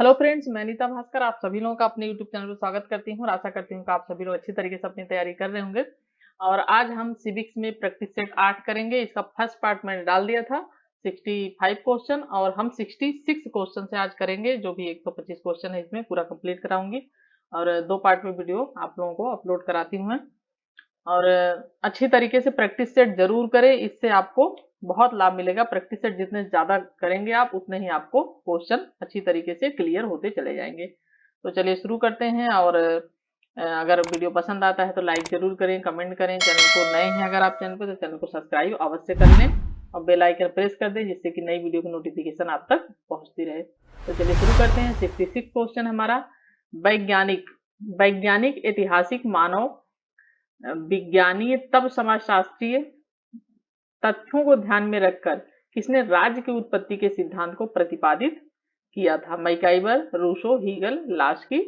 Hello friends, मैं नीता भास्कर आप सभी लोगों का अपने यूट्यूब चैनल पर स्वागत करती हूँ और आशा करती हूँ कि आप सभी लोग अच्छी तरीके से अपनी तैयारी कर रहे होंगे। और आज हम सिविक्स में प्रैक्टिस सेट 8 करेंगे। इसका फर्स्ट पार्ट मैंने डाल दिया था 65 क्वेश्चन और हम 66 क्वेश्चन से आज करेंगे, जो भी 125 क्वेश्चन है इसमें पूरा कंप्लीट कराऊंगी। और 2 पार्ट में वीडियो आप लोगों को अपलोड कराती हूँ मैं। और अच्छी तरीके से प्रैक्टिस सेट जरूर करें, इससे आपको बहुत लाभ मिलेगा। प्रैक्टिस सेट जितने ज्यादा करेंगे आप, उतने ही आपको क्वेश्चन अच्छी तरीके से क्लियर होते चले जाएंगे। तो चलिए शुरू करते हैं। और अगर वीडियो पसंद आता है तो लाइक जरूर करें, कमेंट करें। चैनल को नए हैं अगर आप चैनल पर, तो चैनल को सब्सक्राइब अवश्य कर लें और बेल आइकन प्रेस कर दें, जिससे कि नई वीडियो की नोटिफिकेशन आप तक पहुंचती रहे। तो चलिए शुरू करते हैं। 66 क्वेश्चन हमारा वैज्ञानिक वैज्ञानिक ऐतिहासिक मानव विज्ञानीय तब समाजशास्त्रीय तथ्यों को ध्यान में रखकर किसने राज्य की उत्पत्ति के सिद्धांत को प्रतिपादित किया था? मैकाइबर, रूसो, हीगल, लास्की।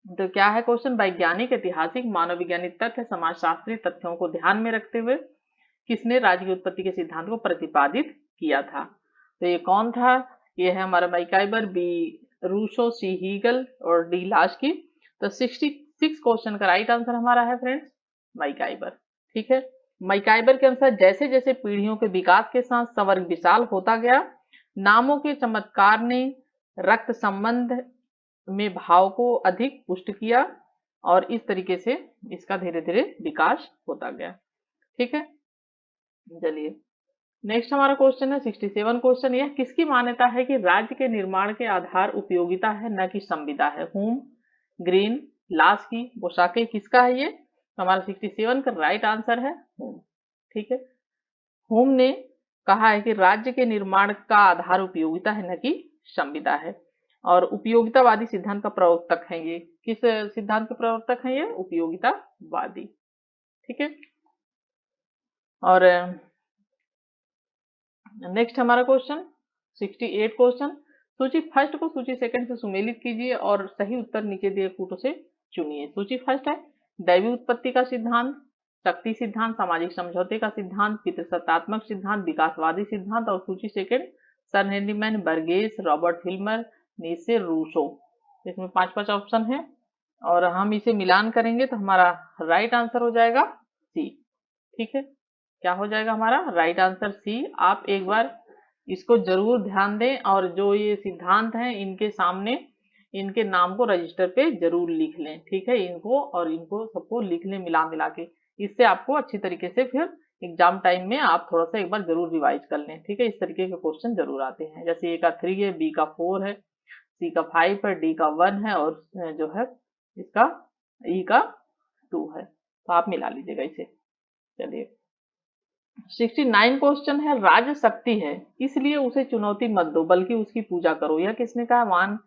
तो क्या है क्वेश्चन? वैज्ञानिक ऐतिहासिक मानव वैज्ञानिक तथ्य समाजशास्त्रीय तथ्यों को ध्यान में रखते हुए किसने राज्य की उत्पत्ति के सिद्धांत को प्रतिपादित किया था? तो ये कौन था? ये है हमारा मैकाइबर, बी रूसो, सी हीगल और डी लास्की। तो 66 क्वेश्चन का राइट आंसर हमारा है फ्रेंड्स मैकाइबर। ठीक है। मैकाइबर के अनुसार जैसे जैसे पीढ़ियों के विकास के साथ संवर्ग विशाल होता गया, नामों के चमत्कार ने रक्त संबंध में भाव को अधिक पुष्ट किया और इस तरीके से इसका धीरे धीरे विकास होता गया। ठीक है। चलिए नेक्स्ट हमारा क्वेश्चन है 67 क्वेश्चन। यह किसकी मान्यता है कि राज्य के निर्माण के आधार उपयोगिता है, न कि संविदा है? हुम, ग्रीन, लास्की, बोसाके, किसका है ये? तो हमारा 67 का राइट आंसर है हुम। ठीक है। हुम ने कहा है कि राज्य के निर्माण का आधार उपयोगिता है, न कि संविदा है। और उपयोगितावादी सिद्धांत का प्रवर्तक है ये। किस सिद्धांत के प्रवर्तक है ये? उपयोगितावादी। ठीक है। और नेक्स्ट हमारा क्वेश्चन 68 क्वेश्चन। सूची फर्स्ट को सूची सेकंड से सुमेलित कीजिए और सही उत्तर नीचे दिए कूटों से चुनिए। सूची फर्स्ट है दैवी उत्पत्ति का सिद्धांत, शक्ति सिद्धांत, सामाजिक समझौते का सिद्धांत, पितृसत्तात्मक सिद्धांत, विकासवादी सिद्धांत। और सूची second sir Henry Maine, Burgess, Robert Filmer, Nietzsche, Rousseau. इसमें 5 ऑप्शन है और हम इसे मिलान करेंगे तो हमारा राइट आंसर हो जाएगा सी। ठीक है। क्या हो जाएगा हमारा राइट आंसर? सी। आप एक बार इसको जरूर ध्यान दें और जो ये सिद्धांत हैं इनके सामने इनके नाम को रजिस्टर पे जरूर लिख लें। ठीक है। इनको और इनको सबको लिख लें मिला मिला के। इससे आपको अच्छी तरीके से फिर एग्जाम टाइम में आप थोड़ा सा एक बार जरूर रिवाइज कर लें। ठीक है। इस तरीके के क्वेश्चन जरूर आते हैं। जैसे ए का 3 है, बी का 4 है, सी का 5 है, डी का 1 है और जो है इसका ई का 2 है। तो आप मिला लीजिएगा इसे। चलिए 69 क्वेश्चन है राज्य शक्ति है इसलिए उसे चुनौती मत दो बल्कि उसकी पूजा करो। यह किसने कहा? वान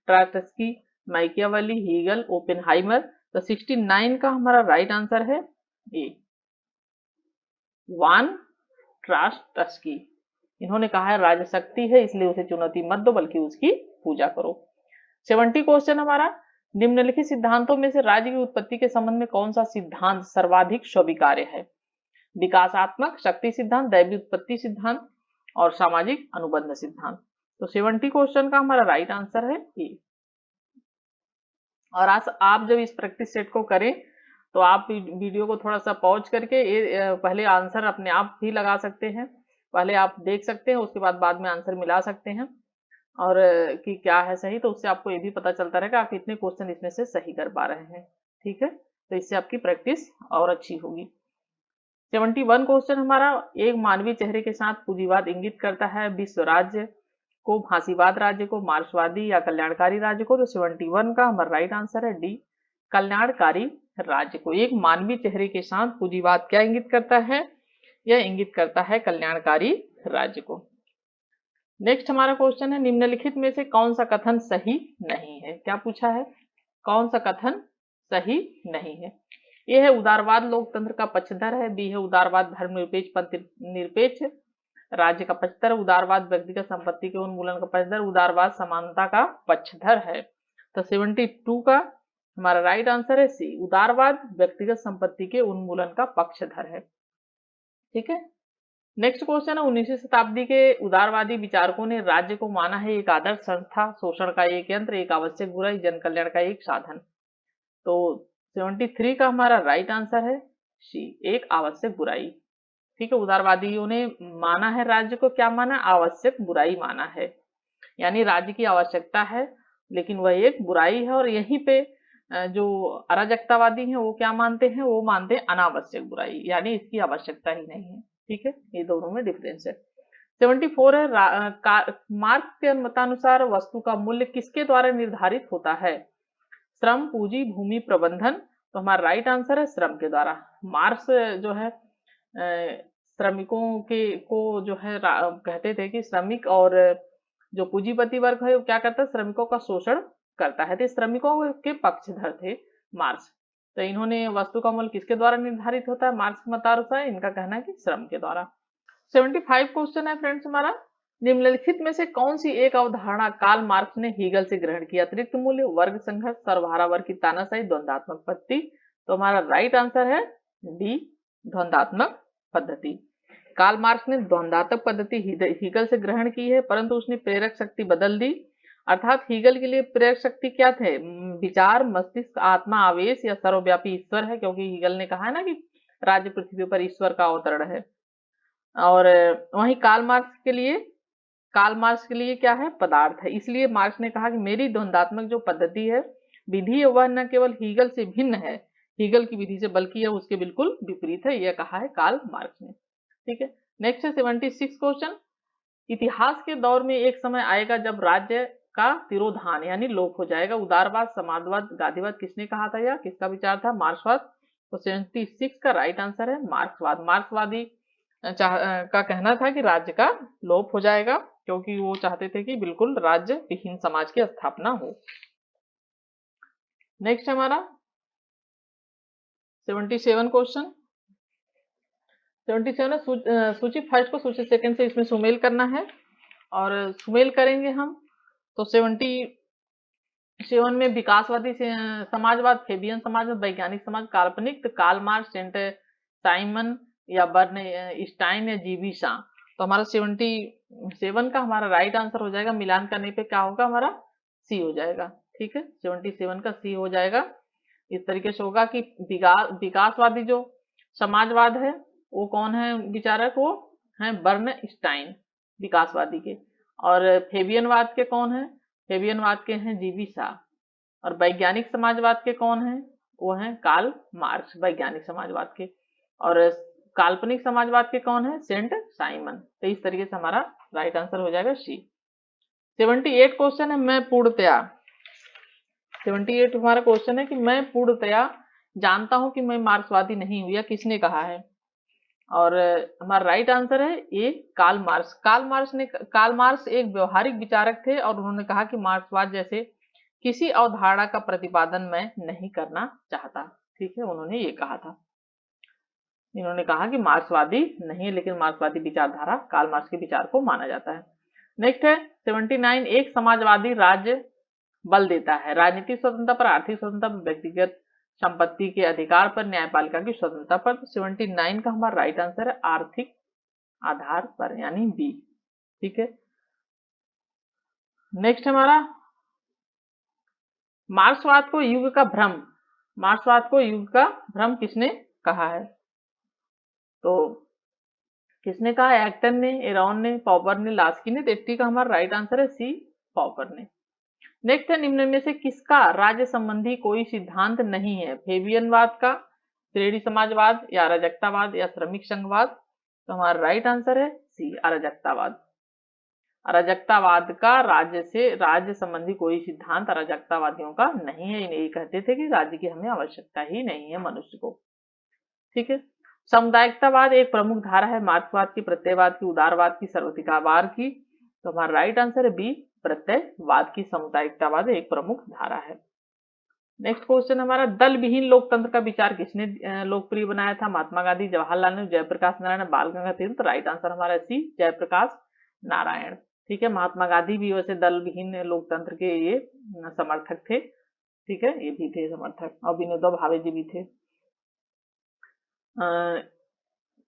ट्रास्टस्की, माइकियावेली, हीगल, ओपेनहाइमर। तो 69 का हमारा राइट आंसर है ए, वान ट्रास्टस्की। इन्होंने कहा है राज्य शक्ति है इसलिए उसे चुनौती मत दो बल्कि उसकी पूजा करो। 70 क्वेश्चन हमारा निम्नलिखित सिद्धांतों में से राज्य की उत्पत्ति के संबंध में कौन सा सिद्धांत सर्वाधिक स्वीकार्य है? विकासात्मक, शक्ति सिद्धांत, दैवी उत्पत्ति सिद्धांत और सामाजिक अनुबंध सिद्धांत। तो 70 क्वेश्चन का हमारा राइट आंसर है ए। और आज आप जब इस प्रैक्टिस सेट को करें तो आप वीडियो को थोड़ा सा पॉज करके पहले आंसर अपने आप भी लगा सकते हैं। पहले आप देख सकते हैं, उसके बाद में आंसर मिला सकते हैं और कि क्या है सही। तो उससे आपको ये भी पता चलता रहेगा आप कितने क्वेश्चन इसमें से सही कर पा रहे हैं। ठीक है। तो इससे आपकी प्रैक्टिस और अच्छी होगी। 71 क्वेश्चन हमारा एक मानवीय चेहरे के साथ पूंजीवाद इंगित करता है विश्व राज्य को, फांसीवाद राज्य को, मार्क्सवादी या कल्याणकारी राज्य को? तो 71 का हमारा राइट आंसर है डी, कल्याणकारी राज्य को। एक मानवीय चेहरे के साथ पूंजीवाद क्या इंगित करता है? यह इंगित करता है कल्याणकारी राज्य को। नेक्स्ट हमारा क्वेश्चन है निम्नलिखित में से कौन सा कथन सही नहीं है? क्या पूछा है? कौन सा कथन सही नहीं है? ए है उदारवाद लोकतंत्र का पक्षधर है, बी है उदारवाद धर्मनिरपेक्ष पंथ निरपेक्ष राज्य का पक्षधर, उदारवाद व्यक्तिगत संपत्ति के उन्मूलन का पक्षधर, उदारवाद समानता का पक्षधर है। तो 72 का हमारा राइट आंसर है सी, उदारवाद व्यक्तिगत संपत्ति के उन्मूलन का पक्षधर है। ठीक है। नेक्स्ट क्वेश्चन है, 19वीं शताब्दी के उदारवादी विचारकों ने राज्य को माना है एक आदर्श संस्था, शोषण का एक यंत्र, एक आवश्यक बुराई, जन कल्याण का एक साधन। तो 73 का हमारा राइट आंसर है सी, एक आवश्यक बुराई। ठीक है, उदारवादियों ने माना है राज्य को, क्या माना, आवश्यक बुराई माना है, यानी राज्य की आवश्यकता है लेकिन वह एक बुराई है। और यहीं पे जो अराजकतावादी हैं वो क्या मानते हैं, वो मानते हैं अनावश्यक बुराई, यानी इसकी आवश्यकता ही नहीं है। ठीक है, ये दोनों में डिफरेंस है। 74 है, मार्क्स के मतानुसार वस्तु का मूल्य किसके द्वारा निर्धारित होता है? श्रम, पूंजी, भूमि, प्रबंधन। तो हमारा राइट आंसर है श्रम के द्वारा। मार्क्स जो है श्रमिकों के को जो है कहते थे कि श्रमिक और जो पूंजीपति वर्ग है वो क्या करता है, श्रमिकों का शोषण करता है, तो श्रमिकों के पक्षधर थे मार्क्स। तो इन्होंने वस्तु का मूल्य किसके द्वारा निर्धारित होता है मार्क्स के मतानुसार, इनका कहना है कि श्रम के द्वारा। 75 क्वेश्चन है फ्रेंड्स हमारा, निम्नलिखित में से कौन सी एक अवधारणा कार्ल मार्क्स ने हीगल से ग्रहण की? अतिरिक्त मूल्य, वर्ग संघर्ष, सर्वहारा वर्ग की तानाशाही, द्वंद्वात्मक पद्धति। तो हमारा राइट आंसर है डी, द्वंद्वात्मक पद्धति। कार्ल मार्क्स ने द्वंद्वात्मक पद्धति हीगल से ग्रहण की है, परंतु उसने प्रेरक शक्ति बदल दी। अर्थात हीगल के लिए प्रेरक शक्ति क्या थे? विचार, मस्तिष्क, आत्मा, आवेश या सर्वव्यापी ईश्वर है, क्योंकि हीगल ने कहा है ना कि राज्य पृथ्वी पर ईश्वर का अवतरण है। और वहीं कार्ल मार्क्स के लिए क्या है? पदार्थ है। इसलिए मार्क्स ने कहा कि मेरी द्वंद्वात्मक जो पद्धति है, विधि है, वह न केवल हीगल से भिन्न है, हीगल की विधि से, बल्कि यह उसके बिल्कुल विपरीत है, यह कहा है कार्ल मार्क्स ने। ठीक है, नेक्स्ट है 76 क्वेश्चन, इतिहास के दौर में एक समय आएगा जब राज्य का तिरोधान यानी लोप हो जाएगा। उदारवाद, समाजवाद, गांधीवाद, किसने कहा था या किसका विचार था? मार्क्सवाद। तो 76 का राइट आंसर है मार्क्सवाद। मार्क्सवादी का कहना था कि राज्य का लोप हो जाएगा, क्योंकि वो चाहते थे कि बिल्कुल राज्य विहीन समाज की स्थापना हो। नेक्स्ट हमारा 77 क्वेश्चन, 77 है, सूची फर्स्ट को सूची सेकंड से इसमें सुमेल करना है और सुमेल करेंगे हम। तो 77 में विकासवादी समाजवाद, फेबियन समाजवाद, वैज्ञानिक समाज, काल्पनिक, तो कार्ल मार्क्स, सेंट साइमन या बर्नस्टाइन या जीवी शाह। तो हमारा 77 का हमारा राइट आंसर हो जाएगा, मिलान करने पे क्या होगा, हमारा सी हो जाएगा। ठीक है, 77 का सी हो जाएगा। इस तरीके से होगा कि विकासवादी जो समाजवाद है वो कौन है विचारक, वो है बर्नस्टाइन विकासवादी के। और फेबियनवाद के कौन है? फेबियनवाद के हैं जीवी शाह। और वैज्ञानिक समाजवाद के कौन है? वो हैं कार्ल मार्क्स वैज्ञानिक समाजवाद के। और काल्पनिक समाजवाद के कौन है? Saint Simon. तो इस तरीके से हमारा राइट आंसर हो जाएगा सी। 78 क्वेश्चन है, मैं पूर्णतया 78 हमारा क्वेश्चन है कि मैं पूर्णतया जानता हूं कि मैं मार्क्सवादी नहीं हूं, यह किसने कहा है? और हमारा राइट आंसर है ए, कार्ल मार्क्स। कार्ल मार्क्स एक व्यवहारिक विचारक थे और उन्होंने कहा कि मार्क्सवाद जैसे किसी अवधारणा का प्रतिपादन मैं नहीं करना चाहता। ठीक है, उन्होंने ये कहा था। इन्होंने कहा कि मार्क्सवादी नहीं है, लेकिन मार्क्सवादी विचारधारा कार्ल मार्क्स के विचार को माना जाता है। नेक्स्ट है 79, एक समाजवादी राज्य बल देता है राजनीतिक स्वतंत्रता पर, आर्थिक स्वतंत्रता पर, व्यक्तिगत संपत्ति के अधिकार पर, न्यायपालिका की स्वतंत्रता पर। 79 का हमारा राइट आंसर है आर्थिक आधार पर, यानी बी। ठीक है, नेक्स्ट हमारा मार्क्सवाद को युग का भ्रम, मार्क्सवाद को युग का भ्रम किसने कहा है? तो किसने कहा? एक्टन ने, एरॉन ने, पॉपर ने, लास्की ने। 80 का हमारा राइट आंसर है सी, पॉपर ने। नेक्स्ट है, निम्न में से किसका राज्य संबंधी कोई सिद्धांत नहीं है? फेबियनवाद का, श्रेणी समाजवाद या अराजकतावाद या श्रमिक संघवाद। तो हमारा राइट आंसर है सी, अराजकतावाद। अराजकतावाद का राज्य संबंधी कोई सिद्धांत अराजकतावादियों का नहीं है। इन्हें कहते थे कि राज्य की हमें आवश्यकता ही नहीं है मनुष्य को। ठीक है, सामुदायिकतावाद एक प्रमुख धारा है मार्क्सवाद की, प्रत्ययवाद की, उदारवाद की, सर्वाधिकारवाद की। तो हमारा राइट आंसर है बी, प्रत्ययवाद की। सामुदायिकतावाद एक प्रमुख धारा है। नेक्स्ट क्वेश्चन हमारा, दल विहीन लोकतंत्र का विचार किसने लोकप्रिय बनाया था? महात्मा गांधी, जवाहरलाल नेहरू, जयप्रकाश नारायण, बाल गंगाधर तिलक। तो राइट आंसर हमारा सी, जयप्रकाश नारायण। ठीक है, महात्मा गांधी भी वैसे दल विहीन लोकतंत्र के ये समर्थक थे। ठीक है, ये भी थे समर्थक, और विनोबा भावे जी भी थे।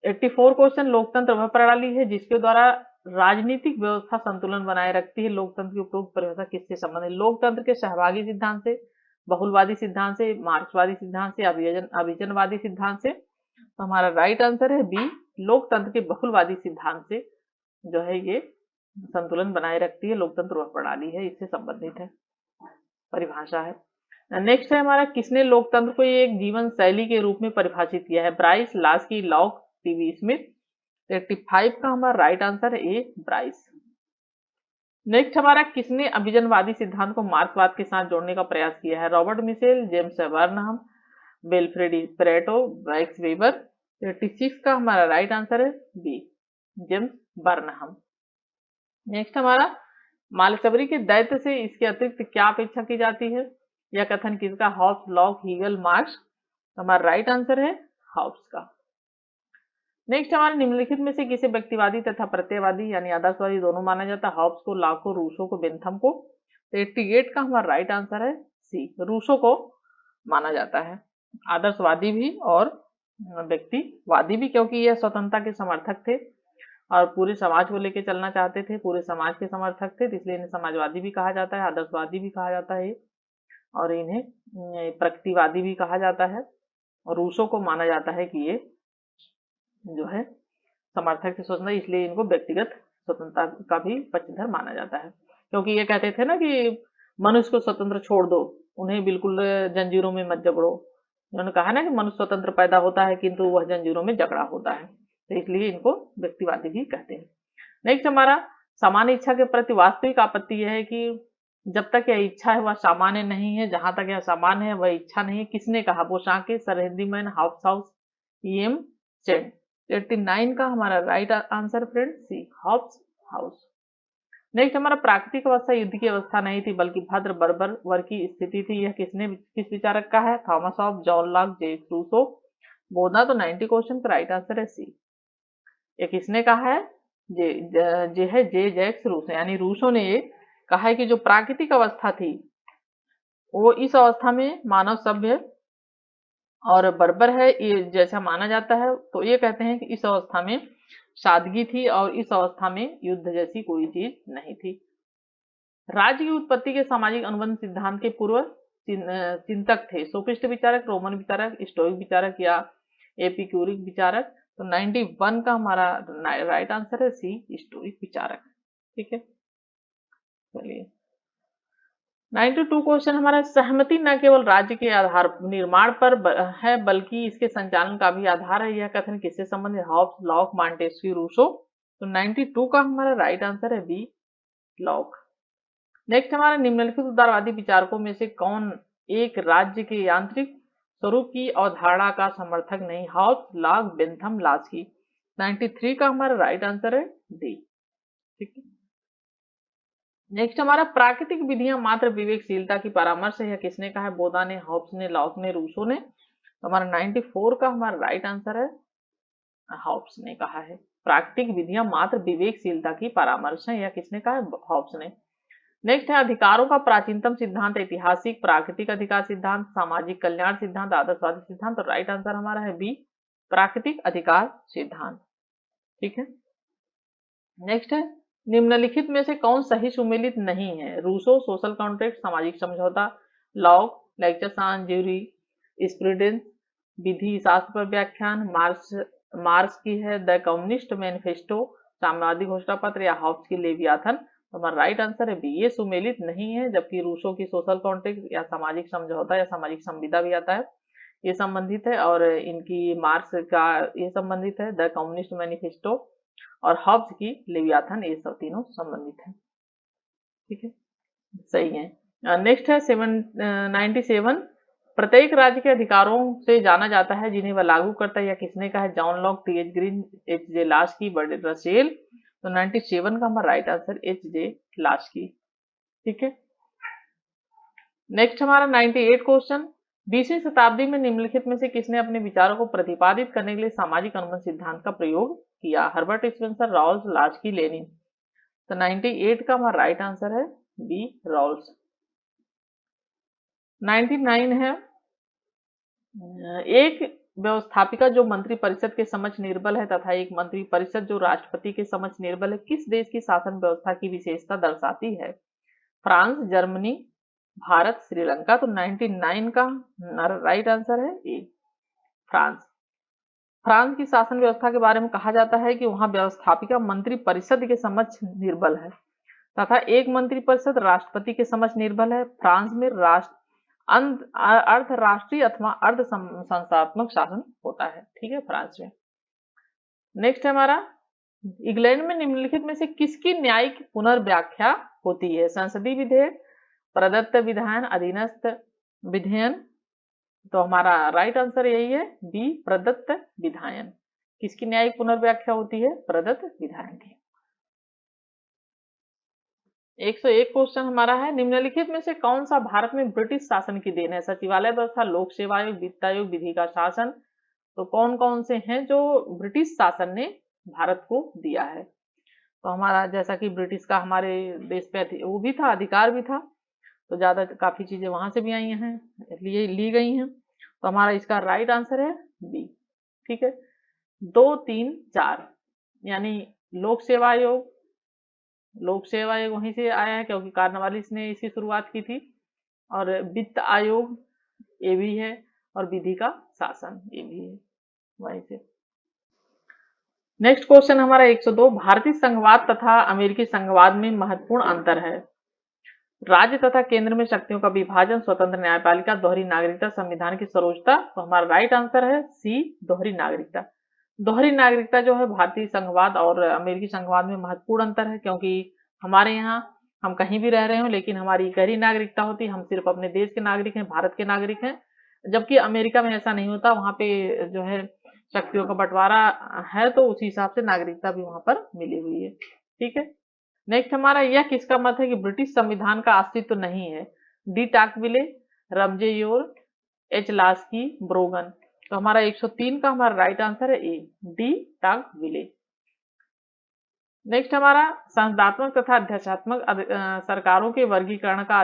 84 क्वेश्चन, लोकतंत्र वह प्रणाली है जिसके द्वारा राजनीतिक व्यवस्था संतुलन बनाए रखती है। लोकतंत्र की उपरोक्त परिभाषा किससे संबंधित है? लोकतंत्र के सहभागी सिद्धांत से, बहुलवादी सिद्धांत से, मार्क्सवादी सिद्धांत से, अभिजनवादी सिद्धांत से। तो हमारा राइट आंसर है बी, लोकतंत्र के बहुलवादी सिद्धांत से जो है ये संतुलन बनाए रखती है। लोकतंत्र वह प्रणाली है, इससे संबंधित है, परिभाषा है। नेक्स्ट है हमारा, किसने लोकतंत्र को एक जीवन शैली के रूप में परिभाषित किया है? Bryce, Laski, lock, TV Smith. 85 का हमारा राइट आंसर है ए, ब्राइस। नेक्स्ट हमारा, किसने अभिजनवादी सिद्धांत को मार्क्सवाद के साथ जोड़ने का प्रयास किया है? Robert Michels, James Burnham, Wilfred Pareto, Max Weber. 86 का हमारा राइट आंसर है बी, जेम्स बर्नहम। नेक्स्ट हमारा, मालशबरी के दैत्य से इसके अतिरिक्त क्या अपेक्षा की जाती है? यह कथन किसका? Hobbes, Locke, Hegel, Marx. तो हमारा राइट आंसर है हॉब्स का। नेक्स्ट हमारे निम्नलिखित में से किसे व्यक्तिवादी तथा प्रत्ययवादी यानी आदर्शवादी दोनों माना जाता है? हॉब्स को, लॉक को, रूसो को, बेंथम को। तो 88 का हमारा राइट आंसर है सी, रूसो को माना जाता है आदर्शवादी भी और व्यक्तिवादी भी, क्योंकि यह स्वतंत्रता के समर्थक थे और पूरे समाज को लेकर चलना चाहते थे, पूरे समाज के समर्थक थे, इसलिए इन्हें समाजवादी भी कहा जाता है, आदर्शवादी भी कहा जाता है और इन्हें प्रगतिवादी भी कहा जाता है। और रूसो को माना जाता है कि ये जो है समर्थक थे स्वतंत्रता, इसलिए इनको व्यक्तिगत स्वतंत्रता का भी पक्षधर माना जाता है, क्योंकि ये कहते थे ना कि मनुष्य को स्वतंत्र छोड़ दो, उन्हें बिल्कुल जंजीरों में मत जकड़ो। उन्होंने कहा ना कि मनुष्य स्वतंत्र पैदा होता है किंतु वह जंजीरों में जकड़ा होता है, तो इसलिए इनको व्यक्तिवादी भी कहते हैं। नेक्स्ट हमारा, सामान्य इच्छा के प्रति वास्तविक आपत्ति यह है कि जब तक यह इच्छा है वह सामान्य नहीं है, जहां तक यह सामान्य है वह इच्छा नहीं है। किसने कहा? Bosanquet, sir Henry Maine, Hobbes, E M. Said. 89 का हमारा right answer friend C, Hobbes house. Next हमारा, प्राकृतिक अवस्था युद्ध की अवस्था नहीं थी बल्कि भद्र बर्बर वर्ग की स्थिति थी, यह किस विचारक का है? Thomas Hobbes, John Locke, Jacques Rousseau, बोधा। तो 90 क्वेश्चन का राइट आंसर है सी। ये किसने कहा है? जे जैक्स रूसो, यानी रूसो ने ये कहा है कि जो प्राकृतिक अवस्था थी वो इस अवस्था में मानव सभ्य और बर्बर है ये जैसा माना जाता है, तो ये कहते हैं कि इस अवस्था में सादगी थी और इस अवस्था में युद्ध जैसी कोई चीज नहीं थी। राज्य की उत्पत्ति के सामाजिक अनुबंध सिद्धांत के पूर्व चिंतक थे? सोफिस्ट विचारक, रोमन विचारक, स्टोइक विचारक या एपिक्यूरिक विचारक। तो 91 का हमारा राइट आंसर है सी, स्टोइक विचारक। ठीक है, चलिए 92 क्वेश्चन हमारा, सहमति न केवल राज्य के आधार निर्माण पर है बल्कि इसके संचालन का भी आधार है, यह कथन किससे संबंधित? Hobbes, Locke, Montesquieu, Rousseau. तो 92 का हमारा राइट आंसर है बी, लॉक। नेक्स्ट हमारा, निम्नलिखित उदारवादी विचारकों में से कौन एक राज्य के यांत्रिक स्वरूप की अवधारणा का समर्थक नहीं? Hobbs, lock, Bentham, Laski. 93 का हमारा राइट आंसर है डी। ठीक है, नेक्स्ट हमारा, प्राकृतिक विधियां मात्र विवेकशीलता की परामर्श है, यह किसने कहा है? बोधा ने, हॉब्स ने, लॉक ने, रूसो ने। तो हमारा 94 का हमारा राइट आंसर है हॉब्स ने कहा है, प्राकृतिक विधियां मात्र विवेकशीलता की परामर्श है, यह किसने कहा है? हॉब्स ने। नेक्स्ट है, अधिकारों का प्राचीनतम सिद्धांत? ऐतिहासिक, प्राकृतिक अधिकार सिद्धांत, सामाजिक कल्याण सिद्धांत, आदर्शवादी सिद्धांत। और राइट आंसर हमारा है बी, प्राकृतिक अधिकार सिद्धांत। ठीक है, नेक्स्ट है, निम्नलिखित में से कौन सही सुमेलित नहीं है? रूसो, सोशल कॉन्ट्रैक्ट, सामाजिक समझौता, लॉक, लेक्चर्स ऑन जूरिस्प्रूडेंस, विधि शास्त्र पर व्याख्यान, मार्क्स की है द कम्युनिस्ट मैनिफेस्टो, साम्यवादी घोषणा पत्र या हॉब्स की लेवियाथन। तो हमारा राइट आंसर है बी, ये सुमेलित नहीं है, जबकि रूसो की सोशल कॉन्ट्रैक्ट या सामाजिक समझौता या सामाजिक संविदा भी आता है, ये संबंधित है, और इनकी मार्क्स का ये संबंधित है, द कम्युनिस्ट मैनिफेस्टो और हॉब्स की लेवियाथन, ये सब तीनों संबंधित है। ठीक है, सही है। नेक्स्ट है 97, प्रत्येक राज्य के अधिकारों से जाना जाता है जिन्हें वह लागू करता है, या किसने कहा है? John Locke, T H. Green, H J. Laski, Bertrand Russell. तो 97 का हमारा राइट आंसर एच.जे. लास्की। ठीक है, नेक्स्ट हमारा 98 क्वेश्चन, 20वीं शताब्दी में निम्नलिखित में से किसने अपने विचारों को प्रतिपादित करने के लिए सामाजिक अनुबंध सिद्धांत का प्रयोग किया? Herbert Spencer, Rawls, Laski, Lenin. तो 98 का हमारा राइट आंसर है बी, रॉल्स। 99 है, एक व्यवस्थापिका जो मंत्री परिषद के समक्ष निर्बल है तथा एक मंत्री परिषद जो राष्ट्रपति के समक्ष निर्बल है किस देश की शासन व्यवस्था की विशेषता दर्शाती है? France, Germany, Bharat, Sri Lanka. तो 99 का राइट आंसर है ए, फ्रांस। फ्रांस की शासन व्यवस्था के बारे में कहा जाता है कि वहां व्यवस्थापिका मंत्री परिषद के समक्ष निर्बल है तथा एक मंत्री परिषद राष्ट्रपति के समक्ष निर्बल है। फ्रांस में अर्ध राष्ट्रीय अथवा अर्ध संस्थात्मक शासन होता है। ठीक है, फ्रांस में। नेक्स्ट है हमारा, इंग्लैंड में निम्नलिखित में से किसकी न्यायिक पुनर्व्याख्या होती है? संसदीय विधेयक, प्रदत्त विधान, अधीनस्थ विधेयन। तो हमारा राइट आंसर यही है बी, प्रदत्त विधायन। किसकी न्यायिक पुनर्व्याख्या होती है? प्रदत्त विधायन की। 101 क्वेश्चन हमारा है, निम्नलिखित में से कौन सा भारत में ब्रिटिश शासन की देन है? सचिवालय व्यवस्था, लोक सेवा आयोग, वित्त आयोग, विधि का शासन। तो कौन कौन से हैं जो ब्रिटिश शासन ने भारत को दिया है? तो हमारा जैसा कि ब्रिटिश का हमारे देश पे वो भी था, अधिकार भी था, तो ज्यादा काफी चीजें वहां से भी आई हैं, इसलिए ली गई हैं। तो हमारा इसका राइट आंसर है बी। ठीक है, 2, 3, 4 यानी लोक सेवा आयोग, लोक सेवा आयोग वहीं से आया है क्योंकि कार्नवालिस ने इसकी शुरुआत की थी, और वित्त आयोग ये भी है, और विधि का शासन ये भी है वहीं से। नेक्स्ट क्वेश्चन हमारा 102, भारतीय संघवाद तथा अमेरिकी संघवाद में महत्वपूर्ण अंतर है? राज्य तथा केंद्र में शक्तियों का विभाजन, स्वतंत्र न्यायपालिका, दोहरी नागरिकता, संविधान की सर्वोच्चता। तो हमारा राइट आंसर है सी, दोहरी नागरिकता। दोहरी नागरिकता जो है भारतीय संघवाद और अमेरिकी संघवाद में महत्वपूर्ण अंतर है, क्योंकि हमारे यहाँ हम कहीं भी रह रहे हो लेकिन हमारी गहरी नागरिकता होती है, हम सिर्फ अपने देश के नागरिक हैं, भारत के नागरिक हैं। जबकि अमेरिका में ऐसा नहीं होता, वहां पे जो है शक्तियों का बंटवारा है, तो उसी हिसाब से नागरिकता भी वहां पर मिली हुई है। ठीक है, नेक्स्ट हमारा, यह किसका मत है कि ब्रिटिश संविधान का अस्तित्व नहीं है? De Tocqueville, Ramsay Muir, H Laski, Brogan. तो हमारा 103 का हमारा राइट आंसर है ए, डी टाकविले। नेक्स्ट हमारा, संसदात्मक तथा अध्यक्षात्मक सरकारों के वर्गीकरण का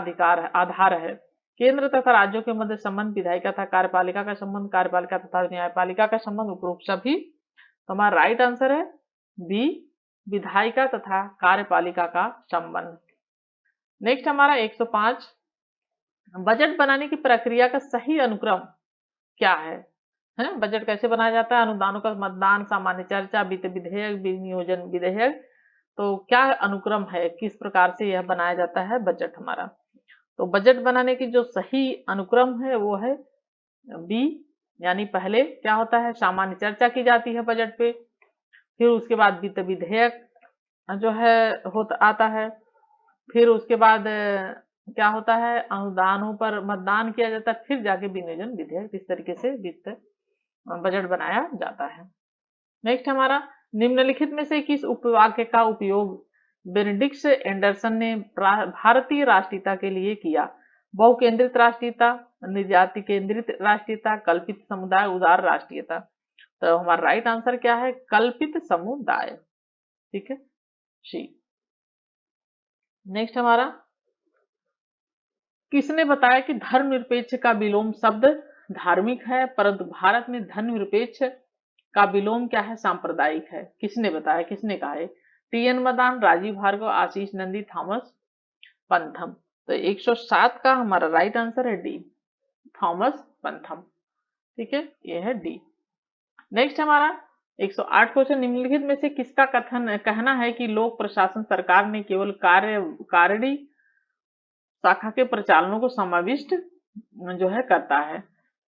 आधार है? केंद्र तथा राज्यों के मध्य संबंध, विधायिका तथा कार्यपालिका का संबंध, कार्यपालिका तथा न्यायपालिका का संबंध, उपरोक्त सभी। तो हमारा राइट आंसर है बी, विधायिका तथा कार्यपालिका का संबंध। नेक्स्ट हमारा 105, बजट बनाने की प्रक्रिया का सही अनुक्रम क्या है? बजट कैसे बनाया जाता है? अनुदानों का मतदान, सामान्य चर्चा, वित्त विधेयक, विनियोजन विधेयक। तो क्या अनुक्रम है, किस प्रकार से यह बनाया जाता है बजट हमारा? तो बजट बनाने की जो सही अनुक्रम है वो है बी, यानी पहले क्या होता है, सामान्य चर्चा की जाती है बजट पे, फिर उसके बाद वित्त विधेयक जो है आता है, फिर उसके बाद क्या होता है, अनुदानों पर मतदान किया जाता है, फिर जाके विनियोजन विधेयक। इस तरीके से वित्त बजट बनाया जाता है। नेक्स्ट हमारा, निम्नलिखित में से किस उपवाक्य का उपयोग बेनेडिक्ट एंडरसन ने भारतीय राष्ट्रीयता के लिए किया? बहुकेंद्रित राष्ट्रीयता, निर्याति केंद्रित राष्ट्रीयता, कल्पित समुदाय, उदार राष्ट्रीयता। तो हमारा राइट आंसर क्या है? कल्पित समुदाय। ठीक है, सी। नेक्स्ट हमारा, किसने बताया कि धर्मनिरपेक्ष का विलोम शब्द धार्मिक है, परंतु भारत में धर्मनिरपेक्ष का विलोम क्या है? सांप्रदायिक है। किसने बताया, किसने कहा है? टी.एन. मदान, राजीव भार्गव, आशीष नंदी, थॉमस पंथम। तो 107 का हमारा राइट आंसर है डी, थॉमस पंथम। ठीक है, ये है डी। नेक्स्ट हमारा 108 क्वेश्चन, निम्नलिखित में से किसका कहना है कि लोक प्रशासन सरकार ने केवल कार्यकारी शाखा के प्रचालनों को समाविष्ट जो है करता है?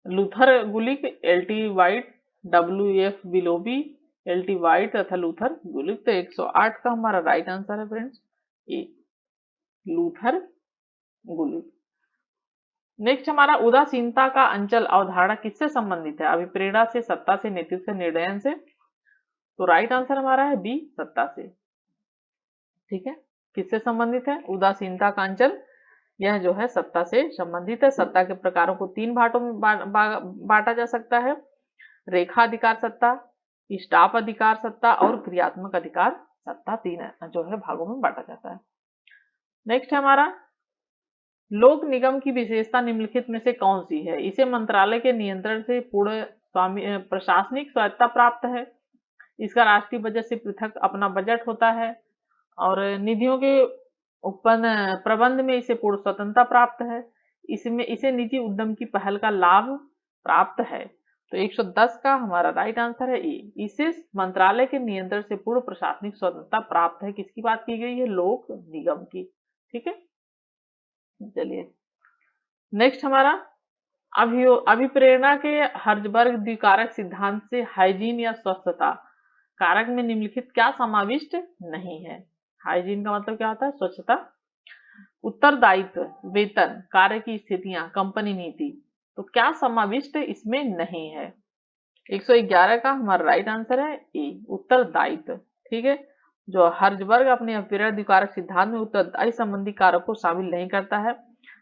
Luther Gulick, L T. White, W F. Willoughby, L T. White तथा लूथर गुलिक। तो 108 का हमारा राइट आंसर है friends A, Luther Gulick. Next हमारा, उदासीनता का अंचल अवधारणा किससे संबंधित है? अभिप्रेरणा से, सत्ता से, नेतृत्व से, निर्णय से। तो राइट आंसर हमारा है बी, सत्ता से। ठीक है, किससे संबंधित है उदासीनता का अंचल? यह जो है सत्ता से संबंधित है। सत्ता के प्रकारों को 3 भागों में बांटा जा सकता है: रेखा अधिकार सत्ता, स्टाफ अधिकार सत्ता और क्रियात्मक अधिकार सत्ता। 3 जो है भागों में बांटा जाता है। नेक्स्ट हमारा, लोक निगम की विशेषता निम्नलिखित में से कौन सी है? इसे मंत्रालय के नियंत्रण से पूर्ण प्रशासनिक स्वायत्ता प्राप्त है। इसका राष्ट्रीय बजट से पृथक अपना बजट होता है और निधियों के उत्पन्न प्रबंध में इसे पूर्ण स्वतंत्रता प्राप्त है। इसमें इसे निजी उद्यम की पहल का लाभ प्राप्त है। तो 110 का हमारा राइट आंसर है ए। इसे मंत्रालय के नियंत्रण से पूर्ण प्रशासनिक स्वतंत्रता प्राप्त है। किसकी बात की गई है? लोक निगम की। ठीक है, चलिए नेक्स्ट हमारा अभिप्रेरणा के हर्जबर्ग द्विकारक सिद्धांत से हाइजीन या स्वच्छता कारक में निम्नलिखित क्या समाविष्ट नहीं है? हाइजीन का मतलब क्या होता है? स्वच्छता। उत्तरदायित्व, वेतन, कार्य की स्थितियां, कंपनी नीति, तो क्या समाविष्ट इसमें नहीं है? 111 का हमारा राइट आंसर है ए, उत्तरदायित्व। ठीक है, जो हर्जबर्ग अपने अभिप्रेरण द्विकारक सिद्धांत में उत्तरदायी संबंधी कारक को शामिल नहीं करता है,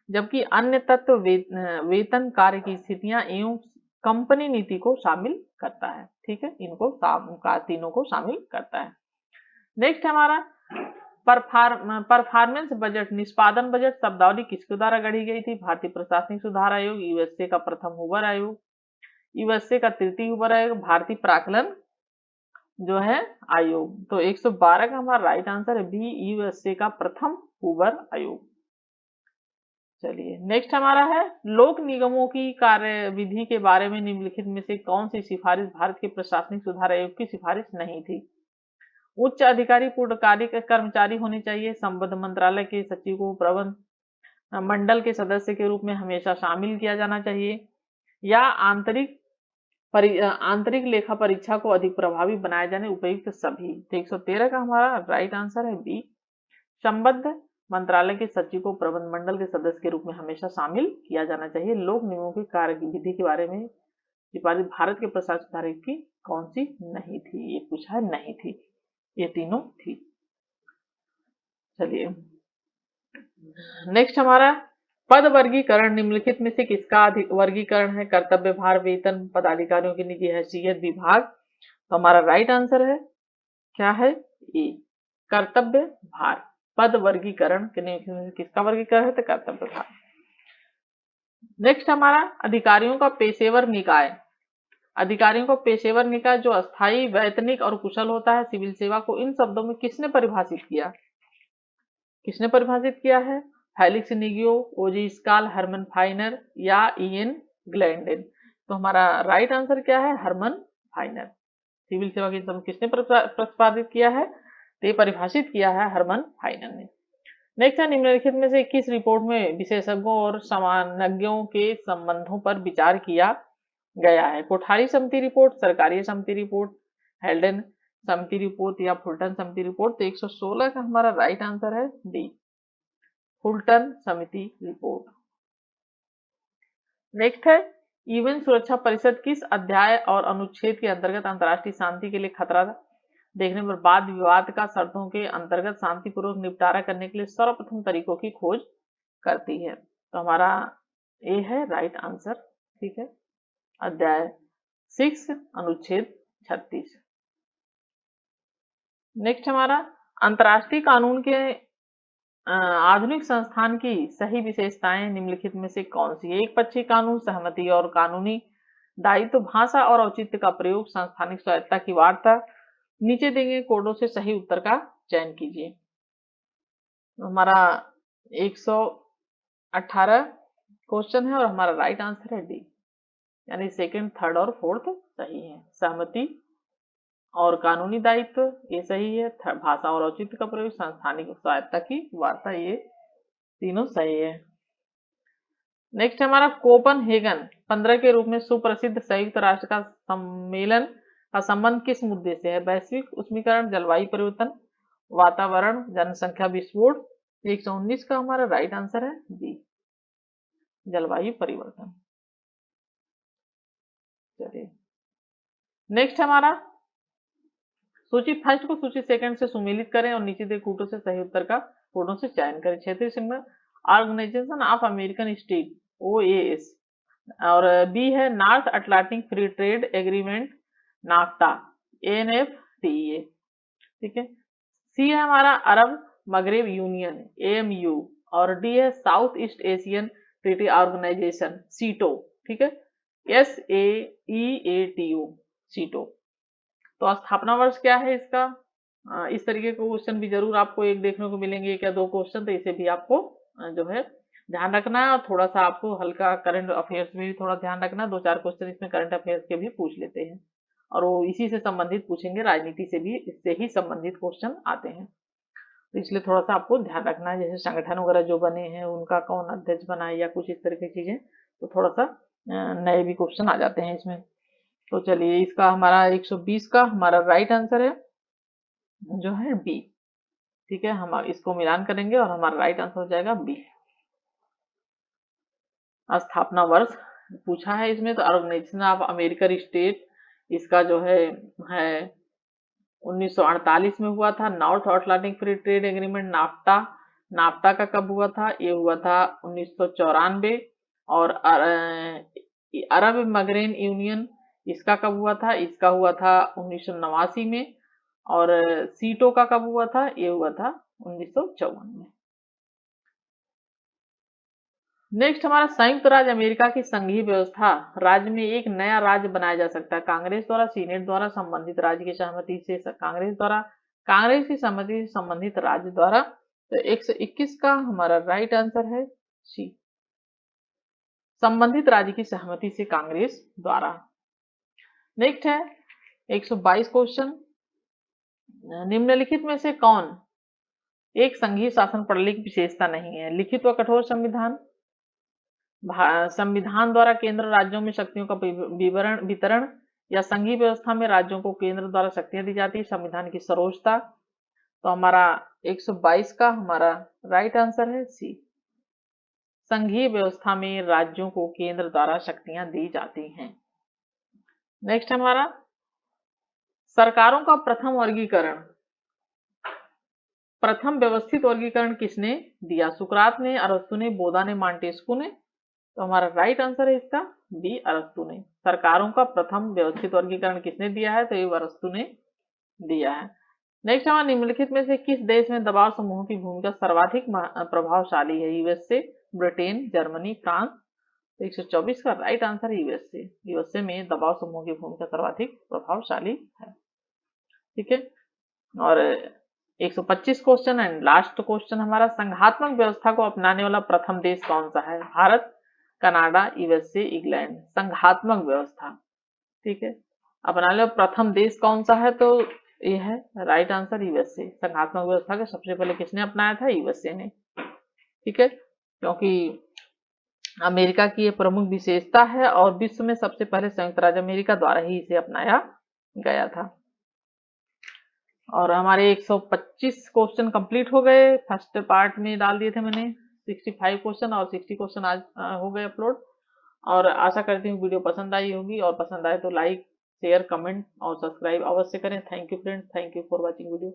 जबकि अन्य तत्व वेतन, कार्य की स्थितियां एवं कंपनी नीति को शामिल करता है। ठीक है, इनको तीनों को शामिल करता है। नेक्स्ट हमारा परफॉर्मेंस बजट, निष्पादन बजट शब्दावली किसके द्वारा गढ़ी गई थी? भारतीय प्रशासनिक सुधार आयोग, यूएसए का प्रथम हुबर आयोग, यूएसए का तृतीय हुबर आयोग, भारतीय प्राक्कलन जो है आयोग। तो 112 का हमारा राइट आंसर है बी, यूएसए का प्रथम हुबर आयोग। चलिए नेक्स्ट हमारा है लोक निगमों की कार्य विधि के बारे में निम्नलिखित में से कौन सी सिफारिश भारत के प्रशासनिक सुधार आयोग की सिफारिश नहीं थी? उच्च अधिकारी पूर्णकालिक कर्मचारी होने चाहिए, संबद्ध मंत्रालय के सचिव को प्रबंध मंडल के सदस्य के रूप में हमेशा शामिल किया जाना चाहिए, या आंतरिक लेखा परीक्षा को अधिक प्रभावी बनाए जाने उपयुक्त सभी। तो 113 का हमारा राइट आंसर है बी, संबद्ध मंत्रालय के सचिव को प्रबंध मंडल के सदस्य के रूप में हमेशा शामिल किया जाना चाहिए। लोक नियमों की कार्य विधि के बारे में सिफारिश भारत के प्रशासनिक सुधार आयोग की कौन सी नहीं थी? ये पूछा है, नहीं थी, ये तीनों थी। चलिए नेक्स्ट हमारा पद वर्गीकरण निम्नलिखित में से किसका वर्गीकरण है? कर्तव्य भार, वेतन, पदाधिकारियों की निजी हैसियत, विभाग। तो हमारा राइट आंसर है क्या है? ए, कर्तव्य भार। पद वर्गीकरण किसका वर्गीकरण है? तो कर्तव्य भार। नेक्स्ट हमारा अधिकारियों का पेशेवर निकाय, अधिकारियों को पेशेवर निकाय जो अस्थायी, वैतनिक और कुशल होता है सिविल सेवा को इन शब्दों में किसने परिभाषित किया? किसने परिभाषित किया है? फेलिक्स निगियो, ओजी स्काल, हरमन फाइनर या इयन ग्लैंडेन। तो हमारा राइट आंसर क्या है? हरमन फाइनर। सिविल सेवा के शब्द किसने प्रतिपादित किया है? तो परिभाषित किया है हरमन फाइनर ने। नेक्स्ट है निम्नलिखित में से किस रिपोर्ट में विशेषज्ञों और सामान्यों के संबंधों पर विचार किया गया है? कोठारी समिति रिपोर्ट, सरकारी समिति रिपोर्ट, हेल्डन समिति रिपोर्ट या फुलटन समिति रिपोर्ट। तो 116 का हमारा राइट आंसर है डी, फुलटन समिति रिपोर्ट। नेक्स्ट है यूएन सुरक्षा परिषद किस अध्याय और अनुच्छेद के अंतर्गत अंतर्राष्ट्रीय शांति के लिए खतरा देखने पर वाद विवाद का शर्तों के अंतर्गत शांतिपूर्वक निपटारा करने के लिए सर्वप्रथम तरीकों की खोज करती है? तो हमारा ए है राइट आंसर। ठीक है, अध्याय 6 अनुच्छेद 36। नेक्स्ट हमारा अंतर्राष्ट्रीय कानून के आधुनिक संस्थान की सही विशेषताएं निम्नलिखित में से कौन सी है? एक पक्षीय कानून, सहमति और कानूनी दायित्व, भाषा और औचित्य का प्रयोग, संस्थानिक स्वायत्ता की वार्ता। नीचे देंगे कोडों से सही उत्तर का चयन कीजिए। हमारा 118 क्वेश्चन है और हमारा राइट आंसर है डी, यानी सेकंड, थर्ड और फोर्थ सही है। सहमति और कानूनी दायित्व ये सही है, भाषा और औचित्य का प्रयोग, संस्थानिक स्वायत्ता की वार्ता, ये तीनों सही है। नेक्स्ट हमारा कोपनहेगन 15 के रूप में सुप्रसिद्ध संयुक्त राष्ट्र का सम्मेलन का संबंध किस मुद्दे से है? वैश्विक उष्मीकरण, जलवायु परिवर्तन, वातावरण, जनसंख्या विस्फोट। 119 का हमारा राइट आंसर है बी, जलवायु परिवर्तन। चलिए नेक्स्ट हमारा सूची फर्स्ट को सूची सेकंड से सुमेलित करें और नीचे दे कोटों से सही उत्तर का कोटों से चयन करें। क्षेत्रीय संगठन Organization of American State OAS, और बी है North Atlantic Free Trade Agreement NAFTA ANFTA। ठीक है, सी है हमारा अरब मगरेब यूनियन AMU, और डी है South East Asian Treaty Organization SEATO। ठीक है, SAEATO, सीटो। तो स्थापना वर्ष क्या है इसका? इस तरीके के क्वेश्चन भी जरूर आपको एक देखने को मिलेंगे, क्या 2 क्वेश्चन, तो इसे भी आपको जो है ध्यान रखना है। और थोड़ा सा आपको हल्का करंट अफेयर्स में भी थोड़ा ध्यान रखना है। 2-4 क्वेश्चन इसमें करंट अफेयर्स के भी पूछ लेते हैं, और वो इसी से संबंधित पूछेंगे, राजनीति से भी इससे ही संबंधित क्वेश्चन आते हैं। तो इसलिए थोड़ा सा आपको ध्यान रखना है, जैसे संगठन वगैरह जो बने हैं उनका कौन अध्यक्ष बना है या कुछ इस तरह की चीजें, तो थोड़ा सा नए भी क्वेश्चन आ जाते हैं इसमें। तो चलिए, इसका हमारा 120 का हमारा राइट आंसर है जो है बी। ठीक है, हम इसको मिलान करेंगे और हमारा राइट आंसर हो जाएगा बी। स्थापना वर्ष पूछा है इसमें, तो ऑर्गेनाइजेशन ऑफ अमेरिकन स्टेट, इसका जो है 1948 में हुआ था। North Atlantic Free Trade Agreement NAFTA, NAFTA का कब हुआ था? ये हुआ था 1994। और अरब मगरेन यूनियन, इसका कब हुआ था? इसका हुआ था 1989 में। और सीटो का कब हुआ था? ये हुआ था 1954 में। नेक्स्ट हमारा संयुक्त राज्य अमेरिका की संघीय व्यवस्था, राज्य में एक नया राज्य बनाया जा सकता है कांग्रेस द्वारा, सीनेट द्वारा, संबंधित राज्य की सहमति से, कांग्रेस द्वारा, कांग्रेस की सहमति से संबंधित राज्य द्वारा। तो 121 का हमारा राइट आंसर है सी, संबंधित राज्य की सहमति से कांग्रेस द्वारा। नेक्स्ट है 122 क्वेश्चन, निम्नलिखित में से कौन एक संघीय शासन प्रणाली की विशेषता नहीं है? लिखित व कठोर संविधान, संविधान द्वारा केंद्र राज्यों में शक्तियों का विवरण वितरण, या संघीय व्यवस्था में राज्यों को केंद्र द्वारा शक्तियां दी जाती है, संविधान की सर्वोच्चता। तो हमारा 122 का हमारा राइट आंसर है सी, संघीय व्यवस्था में राज्यों को केंद्र द्वारा शक्तियां दी जाती हैं। नेक्स्ट हमारा सरकारों का प्रथम वर्गीकरण, प्रथम व्यवस्थित वर्गीकरण किसने दिया? सुकरात ने, अरस्तु ने, बोधा ने, मांटेस्कू ने। तो हमारा राइट आंसर है इसका बी, अरस्तु ने। सरकारों का प्रथम व्यवस्थित वर्गीकरण किसने दिया है? तो ये अरस्तु ने दिया है। नेक्स्ट हमारा निम्नलिखित में से किस देश में दबाव समूहों की भूमिका सर्वाधिक प्रभावशाली है? USA, Britain, Germany, France. तो 124 का राइट आंसर है यूएसए। यूएसए में दबाव समूहों की भूमिका सर्वाधिक प्रभावशाली है। ठीक है, और 125 क्वेश्चन एंड लास्ट क्वेश्चन हमारा, संघात्मक व्यवस्था को अपनाने वाला प्रथम देश कौन सा है? Bharat, Canada, USA, England. संघात्मक व्यवस्था, ठीक है, अपनाने वाला प्रथम देश कौन सा है? तो ये है राइट आंसर यूएसए। संघात्मक व्यवस्था के सबसे पहले किसने अपनाया था? यूएसए ने। ठीक है, क्योंकि अमेरिका की ये प्रमुख विशेषता है और विश्व में सबसे पहले संयुक्त राज्य अमेरिका द्वारा ही इसे अपनाया गया था। और हमारे 125 क्वेश्चन कंप्लीट हो गए। फर्स्ट पार्ट में डाल दिए थे मैंने 65 क्वेश्चन, और 60 क्वेश्चन आज हो गए अपलोड। और आशा करती हूँ वीडियो पसंद आई होगी, और पसंद आए तो लाइक, शेयर, कमेंट और सब्सक्राइब अवश्य करें। Thank you friends, thank you for watching video.